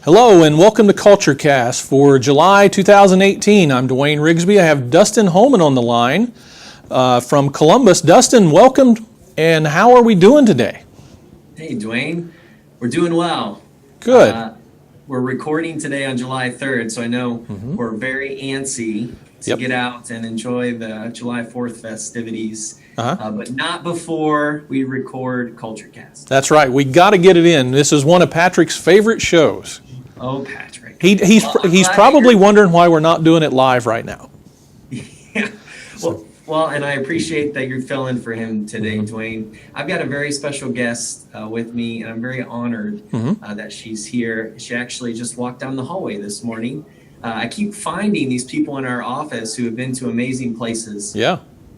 Hello and welcome to CultureCast for July 2018. I'm Duane Rigsby. I have Dustin Homan on the line from Columbus. Dustin, welcome, and how are we doing today? Hey, Duane. We're doing well. Good. We're recording today on July 3rd, so I know we're very antsy to get out and enjoy the July 4th festivities, but not before we record CultureCast. That's right. We got to get it in. This is one of Patrick's favorite shows. Oh, Patrick. He's probably wondering why we're not doing it live right now. Yeah. Well, and I appreciate that you're filling for him today, Duane. I've got a very special guest with me, and I'm very honored that she's here. She actually just walked down the hallway this morning. I keep finding these people in our office who have been to amazing places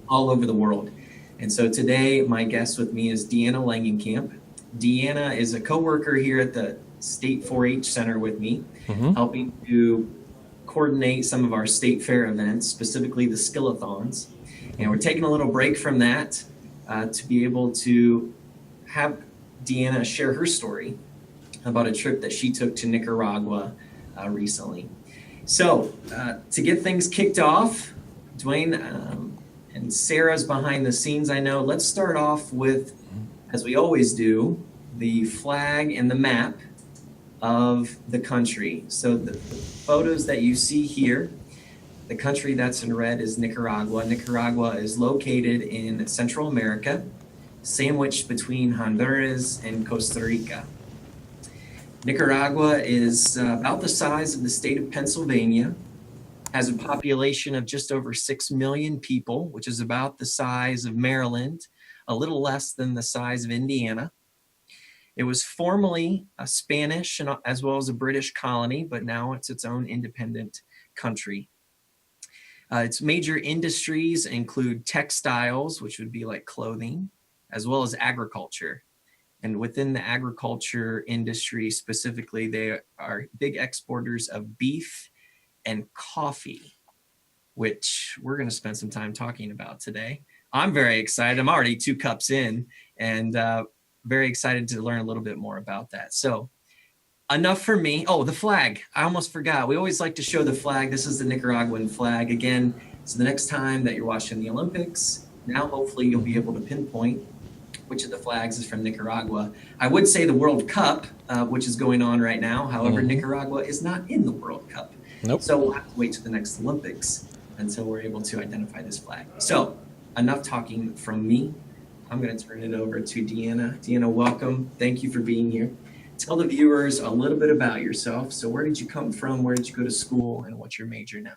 all over the world. And so today, my guest with me is Deanna Langenkamp. Deanna is a co-worker here at the State 4-H Center with me, helping to coordinate some of our state fair events, specifically the skillathons. And we're taking a little break from that to be able to have Deanna share her story about a trip that she took to Nicaragua recently. So to get things kicked off, Duane and Sarah's behind the scenes, I know. Let's start off with, as we always do, the flag and the map of the country. So the photos that you see here, the country that's in red is Nicaragua. Nicaragua is located in Central America, sandwiched between Honduras and Costa Rica. Nicaragua is about the size of the state of Pennsylvania, has a population of just over 6 million people, which is about the size of Maryland, a little less than the size of Indiana. It was formerly a Spanish and as well as a British colony, but now it's its own independent country. Its major industries include textiles, which would be like clothing, as well as agriculture. And within the agriculture industry specifically, they are big exporters of beef and coffee, which we're going to spend some time talking about today. I'm very excited. I'm already 2 cups in and very excited to learn a little bit more about that. So enough for me. Oh, the flag. I almost forgot. We always like to show the flag. This is the Nicaraguan flag. Again, so the next time that you're watching the Olympics, now hopefully you'll be able to pinpoint which of the flags is from Nicaragua. I would say the World Cup, which is going on right now. However, Nicaragua is not in the World Cup. Nope. So we'll have to wait to the next Olympics until we're able to identify this flag. So enough talking from me. I'm going to turn it over to Deanna. Deanna, welcome. Thank you for being here. Tell the viewers a little bit about yourself. So where did you come from? Where did you go to school? And what's your major now?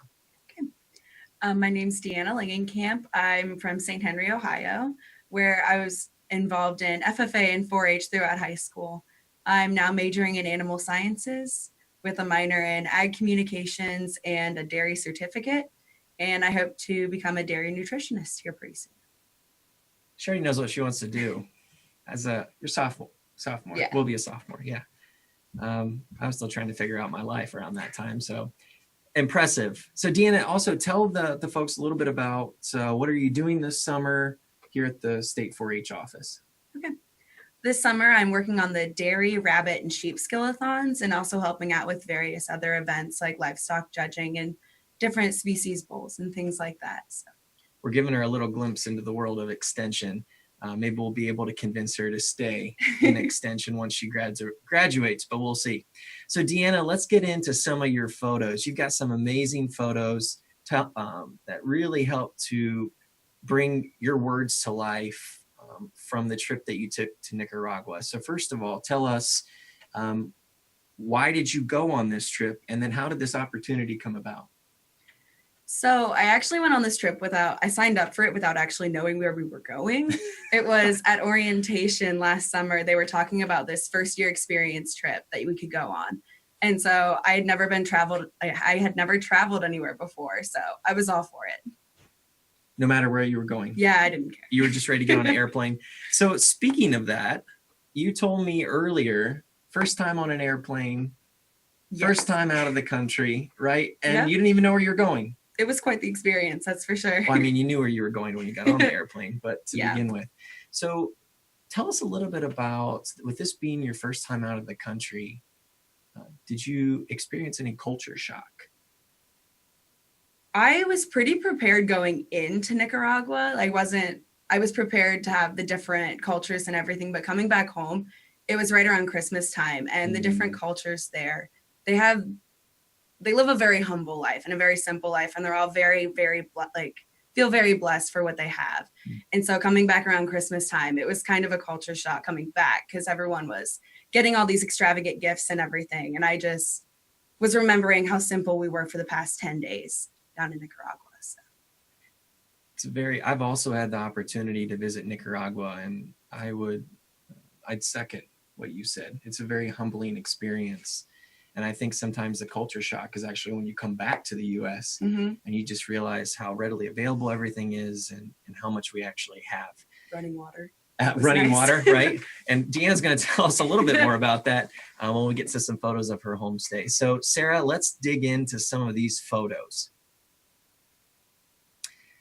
Okay. My name's Deanna Langenkamp. I'm from St. Henry, Ohio, where I was involved in FFA and 4-H throughout high school. I'm now majoring in Animal Sciences with a minor in Ag Communications and a dairy certificate. And I hope to become a dairy nutritionist here pretty soon. She already knows what she wants to do. You're sophomore. Yeah. We'll be a sophomore. Yeah. I was still trying to figure out my life around that time. So impressive. So Deanna, also tell the folks a little bit about what are you doing this summer here at the State 4-H office? Okay. This summer, I'm working on the dairy, rabbit, and sheep skillathons and also helping out with various other events like livestock judging and different species bowls and things like that. So we're giving her a little glimpse into the world of extension. Maybe we'll be able to convince her to stay in extension once she graduates, but we'll see. So Deanna, let's get into some of your photos. You've got some amazing photos that really help to bring your words to life from the trip that you took to Nicaragua. So first of all, tell us, why did you go on this trip? And then how did this opportunity come about? So I actually went on this trip I signed up for it without actually knowing where we were going. It was at orientation last summer. They were talking about this first year experience trip that we could go on. And so I had never traveled anywhere before. So I was all for it. No matter where you were going? Yeah, I didn't care. You were just ready to get on an airplane. So speaking of that, you told me earlier, first time on an airplane, first time out of the country, right? And you didn't even know where you were going. It was quite the experience, that's for sure. Well, I mean, you knew where you were going when you got on the airplane, but to begin with. So tell us a little bit about, with this being your first time out of the country, Did you experience any culture shock? I was pretty prepared going into Nicaragua. I was prepared to have the different cultures and everything, but coming back home, it was right around Christmas time, and the different cultures there, they live a very humble life and a very simple life, and they're all very, very feel very blessed for what they have. And so coming back around Christmas time, it was kind of a culture shock coming back because everyone was getting all these extravagant gifts and everything. And I just was remembering how simple we were for the past 10 days down in Nicaragua. So. I've also had the opportunity to visit Nicaragua, and I'd second what you said. It's a very humbling experience. And I think sometimes the culture shock is actually when you come back to the U.S. and you just realize how readily available everything is and how much we actually have. Running water. Running water, right? And Deanna's going to tell us a little bit more about that when we get to some photos of her homestay. So, Sarah, let's dig into some of these photos.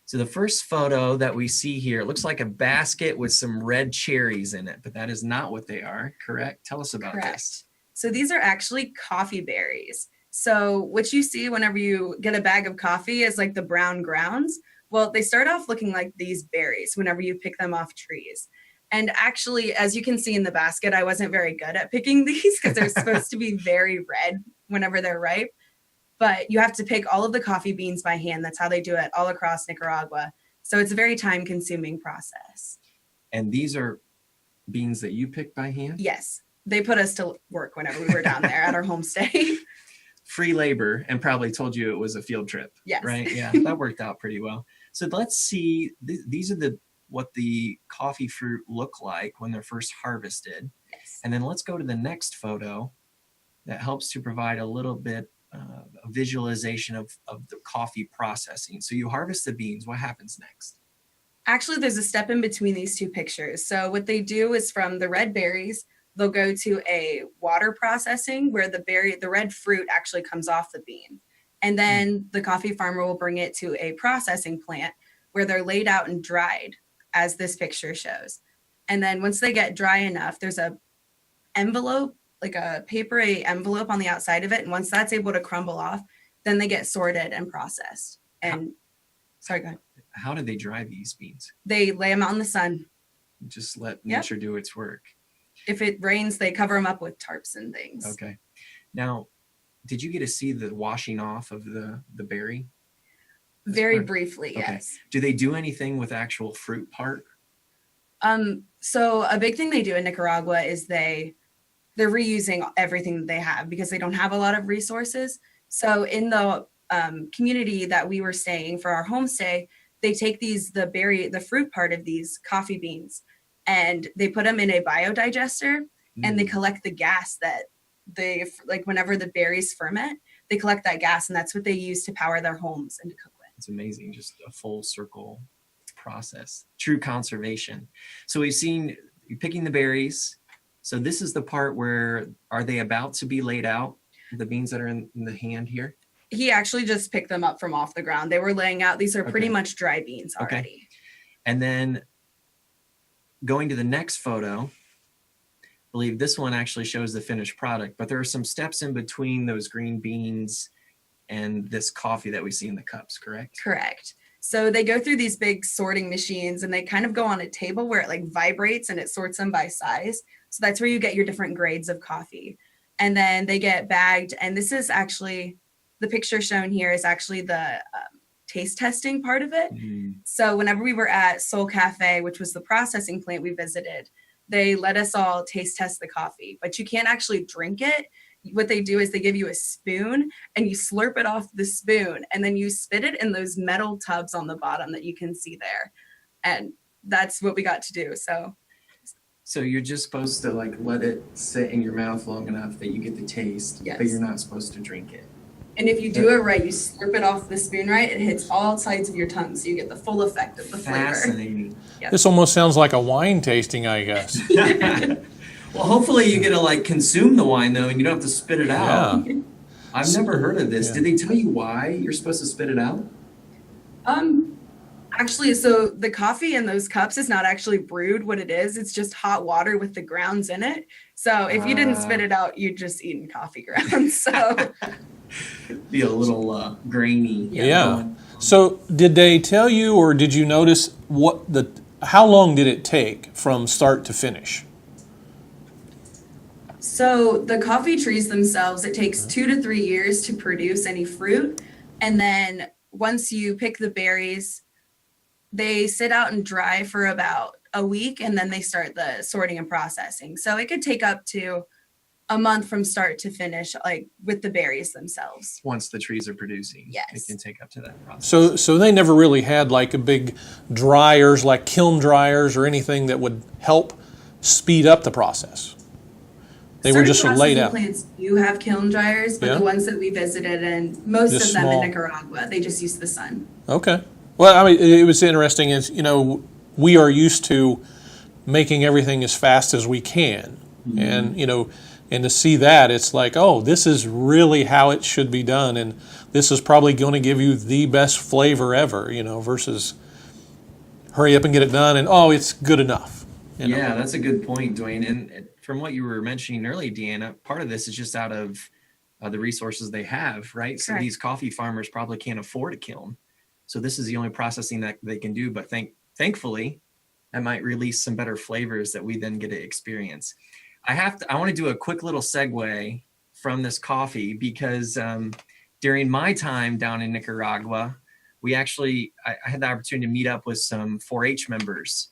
So the first photo that we see here looks like a basket with some red cherries in it, but that is not what they are, correct? Tell us about this. So these are actually coffee berries. So what you see whenever you get a bag of coffee is like the brown grounds. Well, they start off looking like these berries whenever you pick them off trees. And actually, as you can see in the basket, I wasn't very good at picking these because they're supposed to be very red whenever they're ripe. But you have to pick all of the coffee beans by hand. That's how they do it all across Nicaragua. So it's a very time-consuming process. And these are beans that you pick by hand? Yes. They put us to work whenever we were down there at our homestay. Free labor, and probably told you it was a field trip. Yes. Right? Yeah, that worked out pretty well. So let's see. These are what the coffee fruit look like when they're first harvested. Yes. And then let's go to the next photo that helps to provide a little bit a visualization of the coffee processing. So you harvest the beans. What happens next? Actually, there's a step in between these two pictures. So what they do is from the red berries, they'll go to a water processing where the red fruit actually comes off the bean. And then the coffee farmer will bring it to a processing plant where they're laid out and dried, as this picture shows. And then once they get dry enough, there's a envelope, like a paper envelope on the outside of it. And once that's able to crumble off, then they get sorted and processed. And sorry, go ahead. How do they dry these beans? They lay them out in the sun. Just let nature do its work. If it rains, they cover them up with tarps and things. Okay. Now, did you get to see the washing off of the berry? Very briefly, okay. Yes. Do they do anything with actual fruit part? So a big thing they do in Nicaragua is they're reusing everything that they have because they don't have a lot of resources. So in the community that we were staying for our homestay, they take the fruit part of these coffee beans and they put them in a biodigester and they collect the gas that whenever the berries ferment, they collect that gas and that's what they use to power their homes and to cook with. It's amazing. Just a full circle process, true conservation. So we've seen you picking the berries. So this is the part where, are they about to be laid out? The beans that are in the hand here? He actually just picked them up from off the ground. They were laying out. These are pretty much dry beans already. Okay. And then going to the next photo, I believe this one actually shows the finished product, but there are some steps in between those green beans and this coffee that we see in the cups, correct? Correct. So they go through these big sorting machines and they kind of go on a table where it like vibrates and it sorts them by size. So that's where you get your different grades of coffee. And then they get bagged. And this is actually, the picture shown here is actually the taste testing part of it. Mm-hmm. So whenever we were at Soul Cafe, which was the processing plant we visited, they let us all taste test the coffee, but you can't actually drink it. What they do is they give you a spoon and you slurp it off the spoon and then you spit it in those metal tubs on the bottom that you can see there. And that's what we got to do. So you're just supposed to like let it sit in your mouth long enough that you get the taste, but you're not supposed to drink it. And if you do it right, you slurp it off the spoon right, it hits all sides of your tongue, so you get the full effect of the flavor. Fascinating. Yep. This almost sounds like a wine tasting, I guess. Well, hopefully you get to like consume the wine though, and you don't have to spit it out. Yeah. I've never heard of this. Yeah. Did they tell you why you're supposed to spit it out? I Actually, so the coffee in those cups is not actually brewed. What it is, it's just hot water with the grounds in it. So if you didn't spit it out, you'd just eaten coffee grounds. So Be a little grainy. Yeah. So did they tell you, or did you notice how long did it take from start to finish? So the coffee trees themselves, it takes 2 to 3 years to produce any fruit. And then once you pick the berries, they sit out and dry for about a week, and then they start the sorting and processing. So it could take up to a month from start to finish, like with the berries themselves. Once the trees are producing, Yes. it can take up to that process. So they never really had like a big dryers, like kiln dryers or anything that would help speed up the process. They were just laid out. Certain plants do have kiln dryers, but Yeah. the ones that we visited, and most Just of them small. in Nicaragua, they just use the sun. Okay. Well, I mean, it was interesting is, we are used to making everything as fast as we can. And, and to see that, it's like, oh, this is really how it should be done. And this is probably going to give you the best flavor ever, versus hurry up and get it done and, oh, it's good enough. Yeah, that's a good point, Duane. And from what you were mentioning earlier, Deanna, part of this is just out of the resources they have, right? So Correct. these coffee farmers probably can't afford a kiln. So this is the only processing that they can do. But thankfully, that might release some better flavors that we then get to experience. I want to do a quick little segue from this coffee because during my time down in Nicaragua, I had the opportunity to meet up with some 4-H members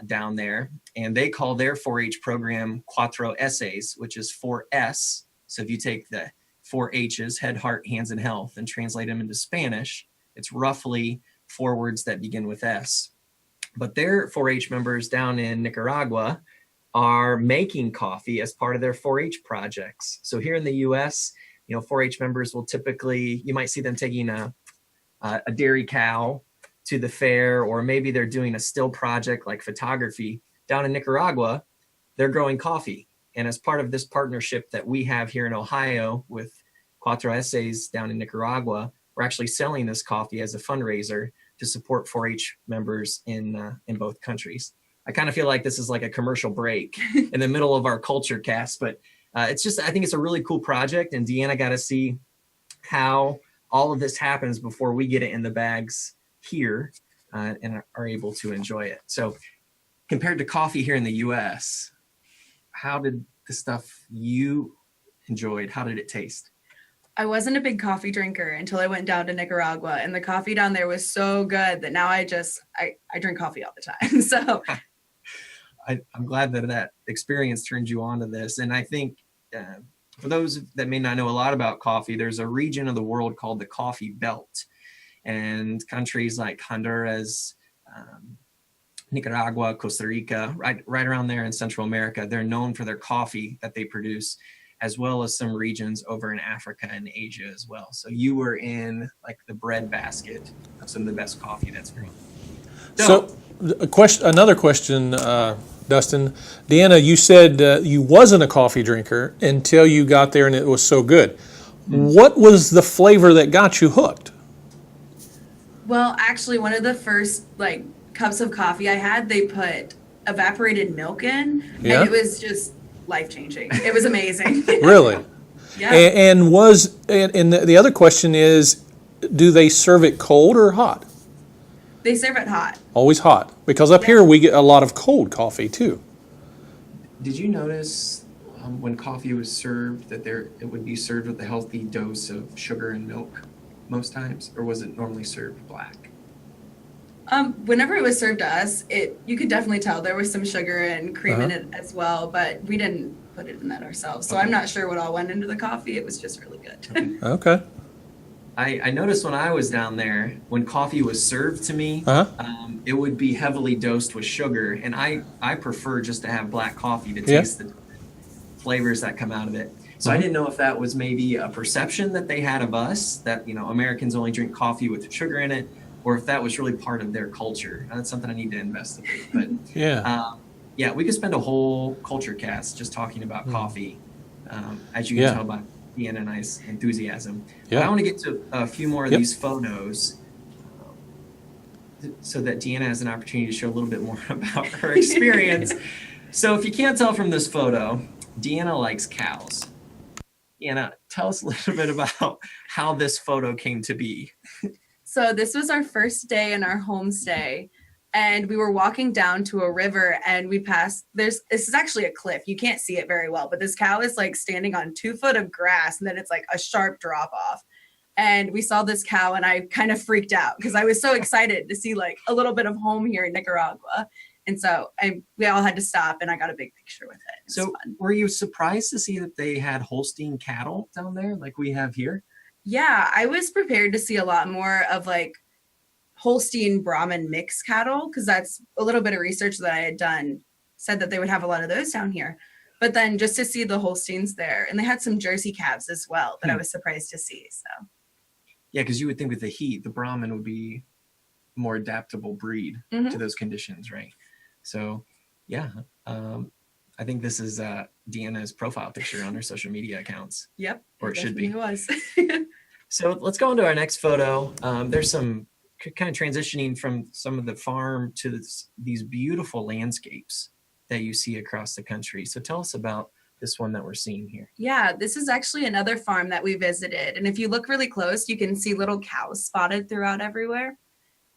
down there, and they call their 4-H program Cuatro Essays, which is 4S. So if you take the 4 H's, head, heart, hands, and health, and translate them into Spanish, it's roughly 4 words that begin with S. But their 4-H members down in Nicaragua are making coffee as part of their 4-H projects. So here in the U.S., 4-H members will typically, you might see them taking a dairy cow to the fair, or maybe they're doing a still project like photography. Down in Nicaragua, they're growing coffee. And as part of this partnership that we have here in Ohio with Cuatro Essays down in Nicaragua, we're actually selling this coffee as a fundraiser to support 4-H members in both countries. I kind of feel like this is like a commercial break in the middle of our culture cast, but I think it's a really cool project, and Deanna got to see how all of this happens before we get it in the bags here and are able to enjoy it. So compared to coffee here in the US, how did the stuff you enjoyed, how did it taste? I wasn't a big coffee drinker until I went down to Nicaragua, and the coffee down there was so good that now I drink coffee all the time. So I'm glad that experience turned you on to this. And I think for those that may not know a lot about coffee, there's a region of the world called the Coffee Belt. And countries like Honduras, Nicaragua, Costa Rica, right around there in Central America, they're known for their coffee that they produce, as well as some regions over in Africa and Asia as well. So you were in like the bread basket of some of the best coffee that's green. So another question, Dustin. Deanna, you said you wasn't a coffee drinker until you got there and it was so good. What was the flavor that got you hooked? well, actually, one of the first cups of coffee I had, they put evaporated milk in, Yeah? and it was just life-changing. It was amazing. Really? Yeah. And the other question is, do they serve it cold or hot? They serve it hot. Always hot, because up here we get a lot of cold coffee too. Did you notice when coffee was served that it would be served with a healthy dose of sugar and milk most times, or was it normally served black? Whenever it was served to us, you could definitely tell there was some sugar and cream in it as well, but we didn't put it in that ourselves. So I'm not sure what all went into the coffee. It was just really good. Okay. I noticed when I was down there, when coffee was served to me, it would be heavily dosed with sugar, and I prefer just to have black coffee to taste the flavors that come out of it. So I didn't know if that was maybe a perception that they had of us, that Americans only drink coffee with sugar in it, or if that was really part of their culture. That's something I need to investigate. But yeah, we could spend a whole culture cast just talking about coffee, as you can tell by Deanna and I's enthusiasm. Yeah. But I want to get to a few more of these photos. so that Deanna has an opportunity to share a little bit more about her experience. So if you can't tell from this photo, Deanna likes cows. Deanna, tell us a little bit about how this photo came to be. So this was our first day in our homestay, and we were walking down to a river, and we passed, this is actually a cliff. You can't see it very well, but this cow is like standing on 2 foot of grass, and then it's like a sharp drop off. And we saw this cow, and I kind of freaked out because I was so excited to see like a little bit of home here in Nicaragua. And so we all had to stop, and I got a big picture with it. It So were you surprised to see that they had Holstein cattle down there like we have here? Yeah, I was prepared to see a lot more of like Holstein Brahman mixed cattle, because that's a little bit of research that I had done said that they would have a lot of those down here. But then just to see the Holsteins there, and they had some Jersey calves as well that I was surprised to see. So Yeah, because you would think with the heat, the Brahman would be more adaptable breed to those conditions, right? So yeah, I think this is Deanna's profile picture on her social media accounts. Yep. Or it should be. It was. So let's go into our next photo. There's some kind of transitioning from some of the farm to these beautiful landscapes that you see across the country. So tell us about this one that we're seeing here. Yeah, this is actually another farm that we visited. And if you look really close, you can see little cows spotted throughout everywhere.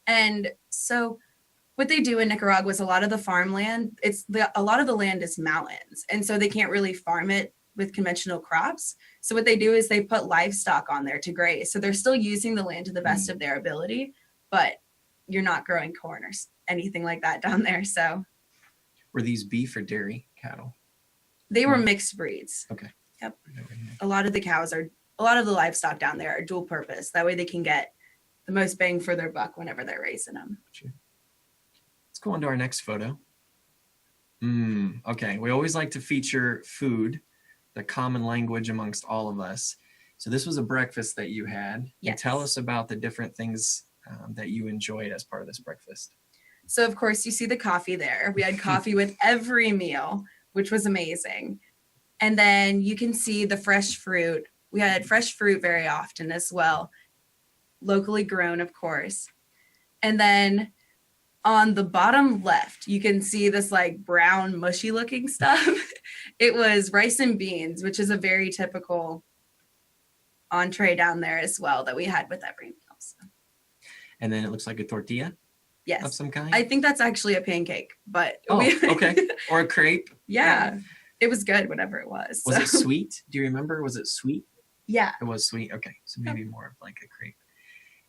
And so what they do in Nicaragua is a lot of the farmland, a lot of the land is mountains. And so they can't really farm it with conventional crops. So what they do is they put livestock on there to graze. So they're still using the land to the best of their ability, but you're not growing corn or anything like that down there. So Were these beef or dairy cattle? they were mixed breeds. Okay. Yep. A lot of the livestock down there are dual purpose. That way they can get the most bang for their buck whenever they're raising them. Let's go on to our next photo. Okay, we always like to feature food, the common language amongst all of us. So this was a breakfast that you had. Yes. Tell us about the different things that you enjoyed as part of this breakfast. So of course you see the coffee there. We had coffee with every meal, which was amazing. And then you can see the fresh fruit. We had fresh fruit very often as well, locally grown, of course. And then on the bottom left, you can see this like brown, mushy looking stuff. It was rice and beans, which is a very typical entree down there as well that we had with every meal. So. And then it looks like a tortilla of Yes, some kind. I think that's actually a pancake, but Okay. Or a crepe. Yeah, it was good, whatever it was. Was so. it sweet? Do you remember? Was it sweet? Yeah. It was sweet. Okay, so maybe more of like a crepe.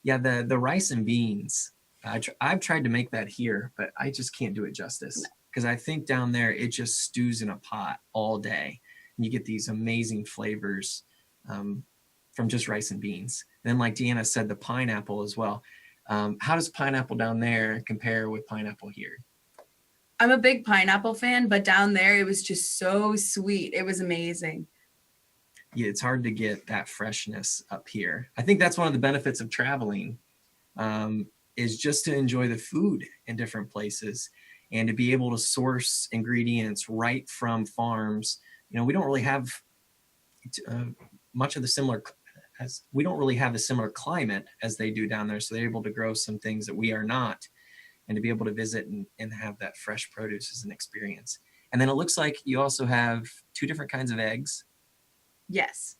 Yeah, the rice and beans. I've tried to make that here, but I just can't do it justice because I think down there it just stews in a pot all day, and you get these amazing flavors from just rice and beans. And then, like Deanna said, the pineapple as well. How does pineapple down there compare with pineapple here? I'm a big pineapple fan, but down there it was just so sweet. It was amazing. Yeah, it's hard to get that freshness up here. I think that's one of the benefits of traveling, is just to enjoy the food in different places and to be able to source ingredients right from farms. You know, we don't really have much of the similar, as we don't really have a similar climate as they do down there. So they're able to grow some things that we are not, and to be able to visit and have that fresh produce is an experience. And then it looks like you also have 2 different kinds of eggs. Yes.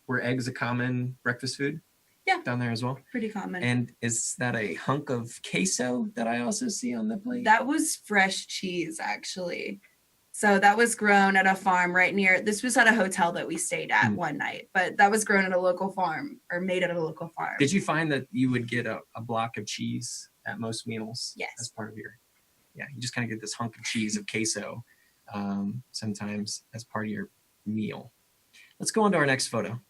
Were eggs a common breakfast food? Yeah. Down there as well? Pretty common. And is that a hunk of queso that I also see on the plate? That was fresh cheese, actually. So that was grown at a farm right near, this was at a hotel that we stayed at one night, but that was grown at a local farm or made at a local farm. Did you find that you would get a block of cheese at most meals? Yes. As part of your, you just kind of get this hunk of cheese of queso sometimes as part of your meal. Let's go on to our next photo.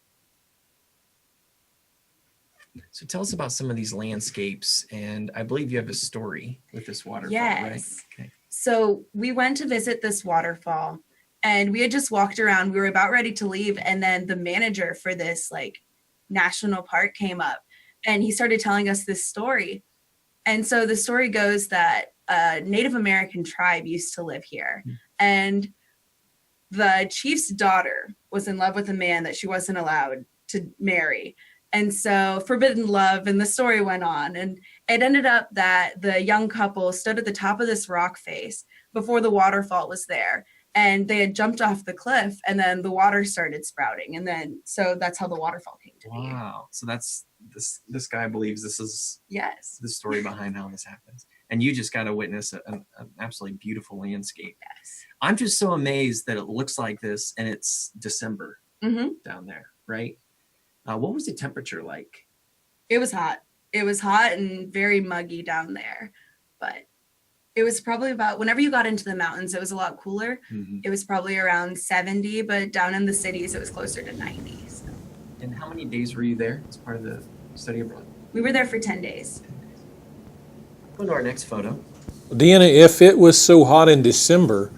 So tell us about some of these landscapes, and I believe you have a story with this waterfall, Yes. right? Okay. So we went to visit this waterfall, and we had just walked around. We were about ready to leave, and then the manager for this like national park came up, and he started telling us this story. And so the story goes that a Native American tribe used to live here, and the chief's daughter was in love with a man that she wasn't allowed to marry. And so forbidden love, and the story went on. And it ended up that the young couple stood at the top of this rock face before the waterfall was there. And they had jumped off the cliff, and then the water started sprouting. And then, so that's how the waterfall came to be. Wow. So that's this guy believes this is Yes. the story behind how this happens. And you just got to witness an absolutely beautiful landscape. Yes. I'm just so amazed that it looks like this and it's December Mm-hmm. down there, right? What was the temperature like? It was hot. It was hot and very muggy down there. But it was probably about, whenever you got into the mountains, it was a lot cooler. Mm-hmm. It was probably around 70, but down in the cities, it was closer to 90. So. And how many days were you there as part of the study abroad? We were there for 10 days. Go to our next photo. Deanna, if it was so hot in December,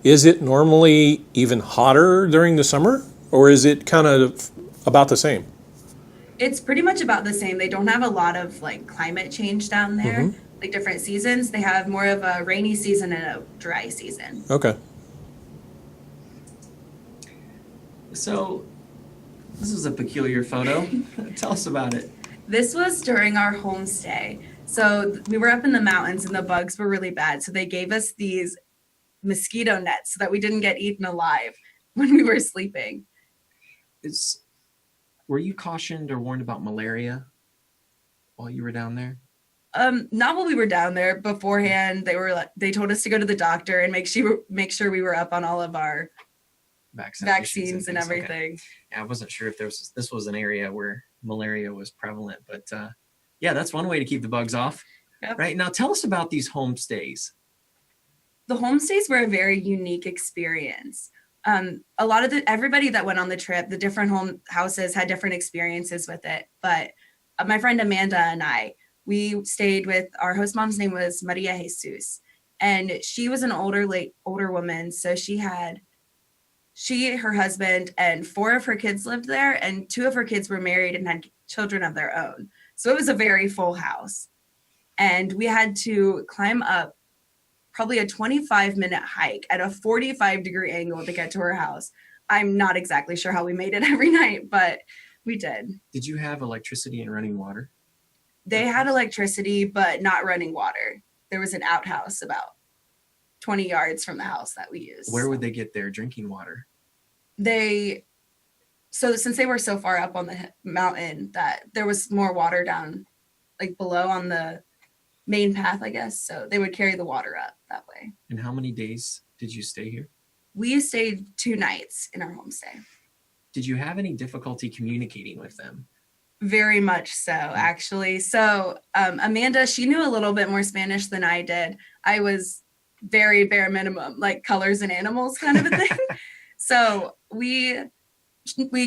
is it normally even hotter during the summer, or is it kind of about the same? It's pretty much about the same. They don't have a lot of like climate change down there, like different seasons. They have more of a rainy season and a dry season. Okay. So this is a peculiar photo. Tell us about it. This was during our homestay. So we were up in the mountains and the bugs were really bad. So they gave us these mosquito nets so that we didn't get eaten alive when we were sleeping. Were you cautioned or warned about malaria while you were down there? Not while we were down there. Beforehand, they told us to go to the doctor and make sure we were up on all of our vaccines and everything. Okay. Yeah, I wasn't sure if this was an area where malaria was prevalent, but yeah, that's one way to keep the bugs off. Yep. Right now, tell us about these homestays. The homestays were a very unique experience. A lot of everybody that went on the trip, the different home houses had different experiences with it. But my friend Amanda and we stayed with, our host mom's name was Maria Jesus, and she was an older woman. So her husband and 4 of her kids lived there, and 2 of her kids were married and had children of their own. So it was a very full house. And we had to climb up probably a 25-minute hike at a 45-degree angle to get to her house. I'm not exactly sure how we made it every night, but we did. Did you have electricity and running water? They had electricity, but not running water. There was an outhouse about 20 yards from the house that we used. Where would they get their drinking water? So since they were so far up on the mountain that there was more water down, like below on the main path, I guess. So they would carry the water up that way. And how many days did you stay here? We stayed 2 nights in our homestay. Did you have any difficulty communicating with them? Very much so, actually. So Amanda, she knew a little bit more Spanish than I did. I was very bare minimum, like colors and animals kind of a thing. So we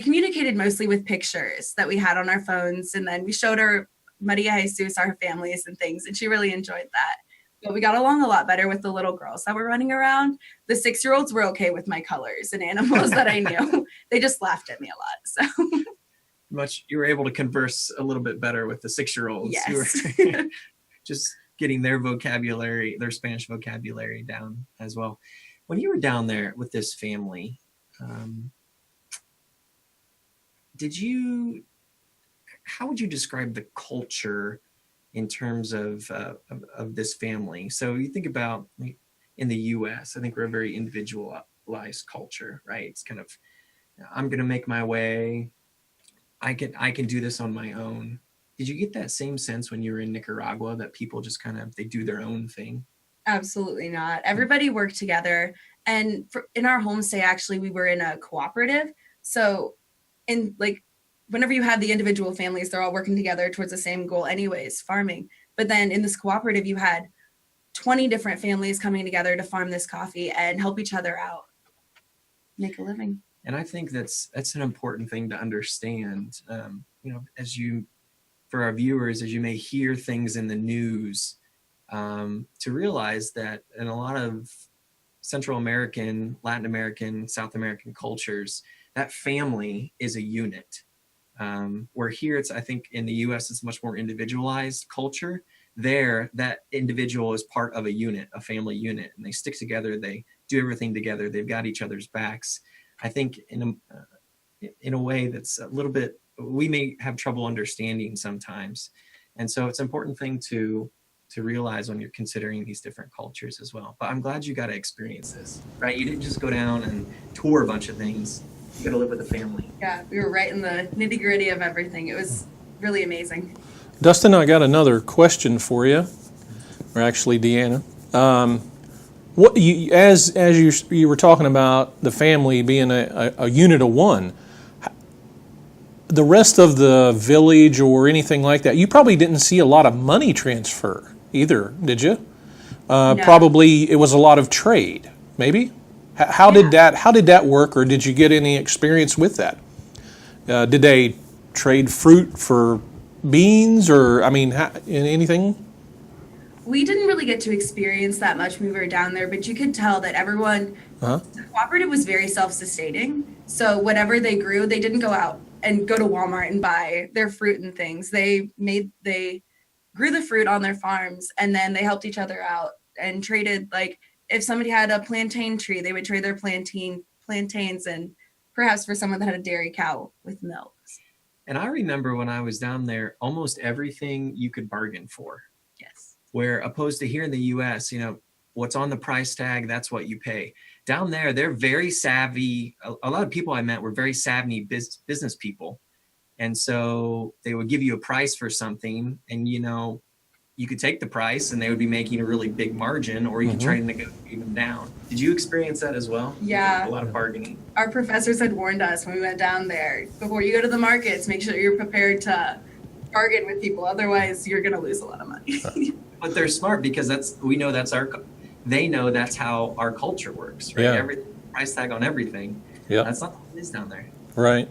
communicated mostly with pictures that we had on our phones, and then we showed her Maria Jesus, our families and things, and she really enjoyed that. But we got along a lot better with the little girls that were running around. The 6-year-olds were okay with my colors and animals that I knew. They just laughed at me a lot. So You were able to converse a little bit better with the 6-year-olds. Yes. You were just getting their vocabulary, their Spanish vocabulary down as well. When you were down there with this family, how would you describe the culture in terms of this family? So you think about in the U.S., I think we're a very individualized culture, right? It's kind of, I'm going to make my way. I can do this on my own. Did you get that same sense when you were in Nicaragua that people just they do their own thing? Absolutely not. Everybody worked together. And in our homestay, actually, we were in a cooperative. So whenever you have the individual families, they're all working together towards the same goal anyways, farming. But then in this cooperative, you had 20 different families coming together to farm this coffee and help each other out, make a living. And I think that's an important thing to understand. For our viewers, as you may hear things in the news, to realize that in a lot of Central American, Latin American, South American cultures, that family is a unit. Where here, I think in the US, it's much more individualized culture. There, that individual is part of a unit, a family unit, and they stick together, they do everything together, they've got each other's backs. I think in a way that's a little bit, we may have trouble understanding sometimes. And so it's an important thing to realize when you're considering these different cultures as well. But I'm glad you got to experience this, right? You didn't just go down and tour a bunch of things. You got to live with a family. Yeah, we were right in the nitty gritty of everything. It was really amazing. Dustin, I got another question for you, or actually Deanna. What as you were talking about the family being a unit of one, the rest of the village or anything like that, you probably didn't see a lot of money transfer either, did you? No. Probably it was a lot of trade, maybe. How did that work, or did you get any experience with that? Did they trade fruit for beans, or anything? We didn't really get to experience that much when we were down there, but you could tell that everyone, the cooperative was very self-sustaining. So whatever they grew, they didn't go out and go to Walmart and buy their fruit and things. They grew the fruit on their farms, and then they helped each other out and traded. Like if somebody had a plantain tree, they would trade their plantains, and perhaps for someone that had a dairy cow with milk. And I remember when I was down there, almost everything you could bargain for. Yes. Where opposed to here in the US, what's on the price tag, that's what you pay. Down there, they're very savvy. A lot of people I met were very savvy business people. And so they would give you a price for something, and you could take the price and they would be making a really big margin, or you could try to negotiate them down. Did you experience that as well? Yeah. A lot of bargaining. Our professors had warned us when we went down there, before you go to the markets, make sure you're prepared to bargain with people. Otherwise, you're going to lose a lot of money. But they're smart, because they know that's how our culture works, right? Yeah. Everything, price tag on everything. Yeah. That's not what it is down there. Right.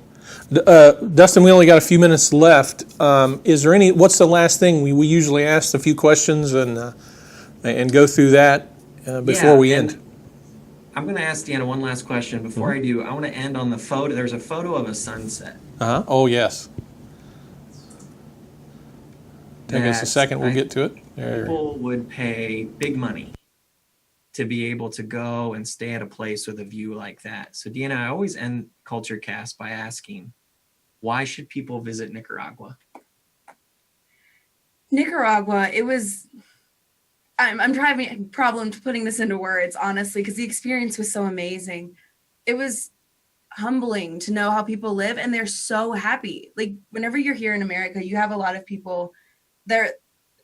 Dustin, we only got a few minutes left. Is there what's the last thing? We usually ask a few questions and go through that before we end. I'm going to ask Deanna one last question. Before I do, I want to end on the photo. There's a photo of a sunset. Oh, yes. Take us a second. We'll get to it. People would pay big money to be able to go and stay at a place with a view like that. So Deanna, I always end Culture Cast by asking, why should people visit Nicaragua? Nicaragua, I'm having a problem putting this into words, honestly, because the experience was so amazing. It was humbling to know how people live, and they're so happy. Like whenever you're here in America, you have a lot of people, they're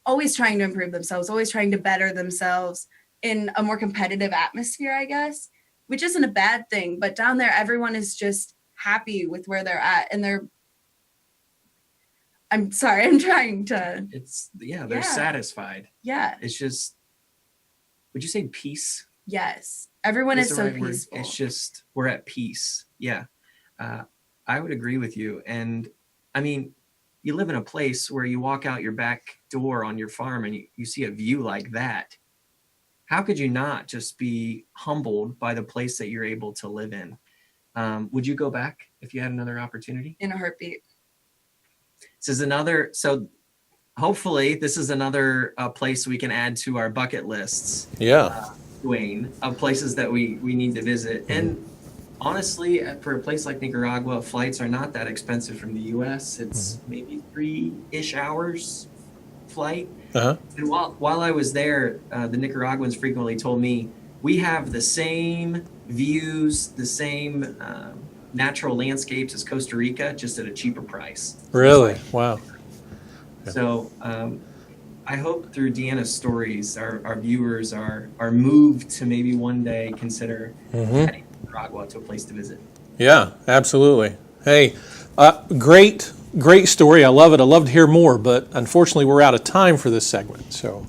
always trying to improve themselves, always trying to better themselves in a more competitive atmosphere, I guess, which isn't a bad thing. But down there, everyone is just happy with where they're at. And I'm sorry, I'm trying to. They're satisfied. Yeah. It's just, would you say peace? Yes. Everyone is so peaceful. It's just, we're at peace. Yeah. I would agree with you. And you live in a place where you walk out your back door on your farm and you see a view like that. How could you not just be humbled by the place that you're able to live in? Would you go back if you had another opportunity? In a heartbeat. Hopefully this is another place we can add to our bucket lists. Yeah. Duane, of places that we need to visit. And honestly, for a place like Nicaragua, flights are not that expensive from the US. It's maybe 3-ish hours flight. And while I was there, the Nicaraguans frequently told me, we have the same views, the same natural landscapes as Costa Rica, just at a cheaper price. Really? Wow. So I hope through Deanna's stories, our viewers are moved to maybe one day consider heading to Nicaragua to a place to visit. Yeah, absolutely. Hey, great story. I love it. I'd love to hear more, but unfortunately we're out of time for this segment. So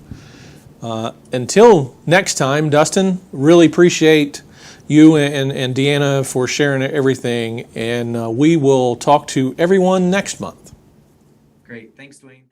until next time, Dustin, really appreciate you and Deanna for sharing everything, and we will talk to everyone next month. Great. Thanks, Duane.